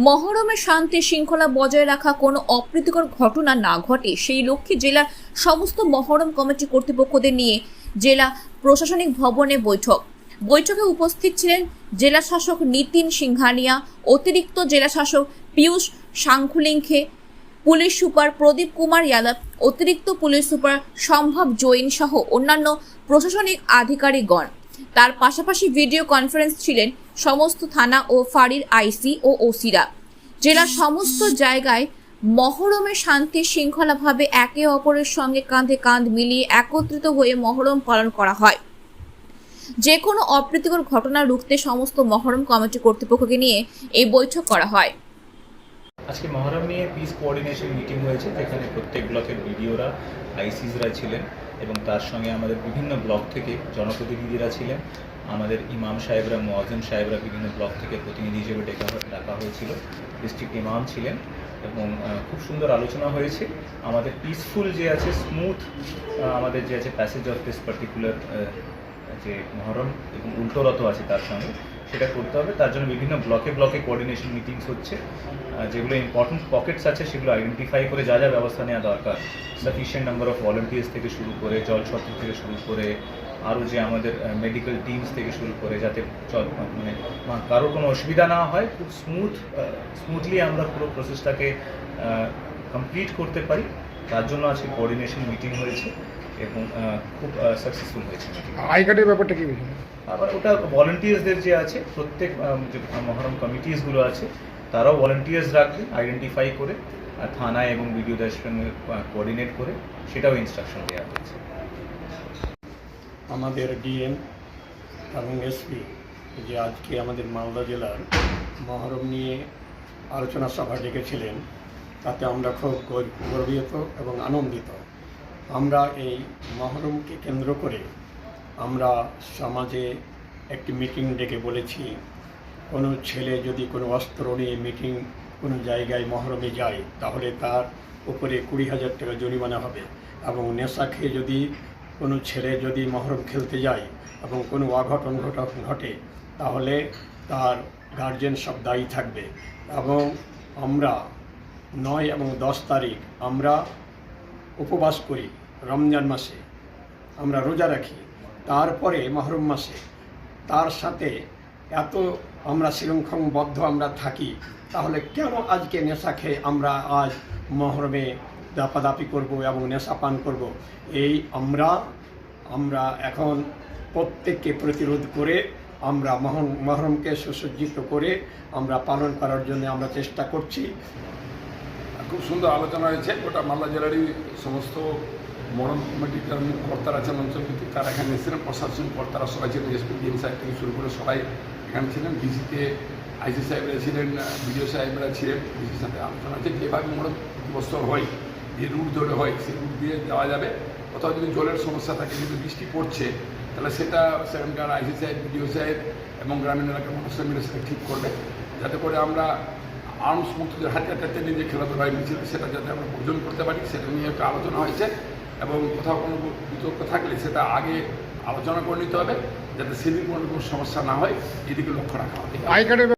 মহরমে শান্তি শৃঙ্খলা বজায় রাখা কোনো অপ্রীতিকর ঘটনা না ঘটে সেই লক্ষ্যে জেলার সমস্ত মহরম কমিটি কর্তৃপক্ষদের নিয়ে জেলা প্রশাসনিক ভবনে বৈঠকে উপস্থিত ছিলেন জেলা শাসক নিতিন সিংহানিয়া, অতিরিক্ত জেলা শাসক পীয়ূষ সাংখুলিঙ্খে, পুলিশ সুপার প্রদীপ কুমার যাদব, অতিরিক্ত পুলিশ সুপার সম্ভব জৈন সহ অন্যান্য প্রশাসনিক আধিকারিকগণ। তার পাশাপাশি ভিডিও কনফারেন্স ছিলেন সমস্ত থানা ও ফাঁড়ির আইসি ও ওসিরা। জেলার সমস্ত জায়গায় মহরমে শান্তি শৃঙ্খলাভাবে একে অপরের সঙ্গে কাঁধে কাঁধ মিলিয়ে একত্রিত হয়ে মহরম পালন করা হয়। যে কোনো অপ্রীতিকর ঘটনা রুখতে সমস্ত মহরম কমিটি কর্তৃপক্ষকে নিয়ে এই বৈঠক করা হয়। আজকে মহরম নিয়ে পিস কোঅর্ডিনেশন মিটিং হয়েছে, যেখানে প্রত্যেক ব্লকের বিডিওরা, আইসিসরা ছিলেন এবং তার সঙ্গে আমাদের বিভিন্ন ব্লক থেকে জনপ্রতিনিধিরা ছিলেন। আমাদের ইমাম সাহেবরা, মুয়াজ্জিন সাহেবরা বিভিন্ন ব্লক থেকে প্রতিনিধি হিসেবে ডাকা হয়েছিল। ডিস্ট্রিক্ট ইমাম ছিলেন এবং খুব সুন্দর আলোচনা হয়েছে। আমাদের পিসফুল যে আছে, স্মুথ আমাদের যে আছে প্যাসেজ অফ দিস পার্টিকুলার যে মহরম এবং উল্টোরত আছে তার সঙ্গে, সেটা করতে হবে। তার জন্য বিভিন্ন ব্লকে কোঅর্ডিনেশন মিটিংস হচ্ছে। যেগুলো ইম্পর্টেন্ট পকেটস আছে সেগুলো আইডেন্টিফাই করে যা যা ব্যবস্থা নেওয়া দরকার, সাফিসিয়েন্ট নাম্বার অফ ভলেন্টিয়ার্স থেকে শুরু করে, জল ছত্র থেকে শুরু করে, আরও যে আমাদের মেডিকেল টিমস থেকে শুরু করে, যাতে মানে কারোর কোনো অসুবিধা না হয়, খুব স্মুথলি আমরা পুরো প্রসেসটাকে কমপ্লিট করতে পারি। তার জন্য আজকে কোঅর্ডিনেশন মিটিং হয়েছে এবং খুব সাকসেসফুল হয়েছে। আই কার্ডের ব্যাপারটা কি? আবার ওটা ভলেন্টিয়ার্সদের যে আছে, প্রত্যেক যে মহরম কমিটিসগুলো আছে তারাও ভলেন্টিয়ার্স রাখবে আইডেন্টিফাই করে, আর থানা এবং বিডিওদের সঙ্গে কোঅর্ডিনেট করে সেটাও ইনস্ট্রাকশন দেওয়া হয়েছে। আমাদের ডিএম এবং এসপি যে আজকে আমাদের মালদা জেলার মহরম নিয়ে আলোচনা সভা ডেকেছিলেন, তাতে আমরা খুব গর্বিত এবং আনন্দিত। আমরা এই মহরমকে কেন্দ্র করে আমরা সমাজে একটি মিটিং ডেকে বলেছি, কোনো ছেলে যদি কোনো অস্ত্র নিয়ে কোনো জায়গায় মহরমে যায়, তাহলে তার উপরে 20,000 টাকা জরিমানা হবে। এবং নেশা খেয়ে যদি কোনো ছেলে যদি মহরম খেলতে যায় এবং কোনো অঘটন ঘটে, তাহলে তার গার্জেন সব দায়ী থাকবে। এবং আমরা 9 এবং 10 তারিখ আমরা উপবাস করি, রমজান মাসে আমরা রোজা রাখি, তারপরে মহরম মাসে তার সাথে এত আমরা শৃঙ্খলাবদ্ধ আমরা থাকি, তাহলে কেন আজকে নেশা খেয়ে আমরা আজ মহরমে দাপাদাপি করব এবং নেশা পান করব? এই আমরা এখন প্রত্যেককে প্রতিরোধ করে আমরা মহরমকে সুসজ্জিত করে আমরা পালন করার জন্য আমরা চেষ্টা করছি। খুব সুন্দর আলোচনা হয়েছে। গোটা মালদা জেলারই সমস্ত মহরম কমিটির যারা কর্তারা আছেন, অঞ্চলভিত্তিক, তারা এখানে এসেছিলেন। প্রশাসনিক কর্তারা সবাই ছিলেন, এসপি ডিএম সাহেব থেকে শুরু করে সবাই এখানে ছিলেন। ডিসিতে আইসি সাহেবরা ছিলেন, বিডিও সাহেবরা ছিলেন। ডিসির সাথে আলোচনা হয়েছে যেভাবে মহরম প্রতি বছর হয়, যে রুট ধরে হয় সেই রুট দিয়ে যাওয়া যাবে। কোথাও যদি জলের সমস্যা থাকে, যদি বৃষ্টি পড়ছে, তাহলে সেটা সেখানকার আইসি সাহেব, বিডিও সাহেব এবং গ্রামীণ এলাকার মানুষরা মিলে সেটা ঠিক করবে, যাতে করে আমরা আর্মস মুক্ত যে হাতিয়ার নিয়ে যে খেলাধুলা মিছিল, সেটা যাতে আমরা বর্জন করতে পারি, সেটা নিয়ে একটা আলোচনা হয়েছে। এবং কোথাও কোনো বিতর্ক থাকলে সেটা আগে আলোচনা করে নিতে হবে, যাতে সেদিন কোনো সমস্যা না হয়, এদিকে লক্ষ্য রাখা হবে।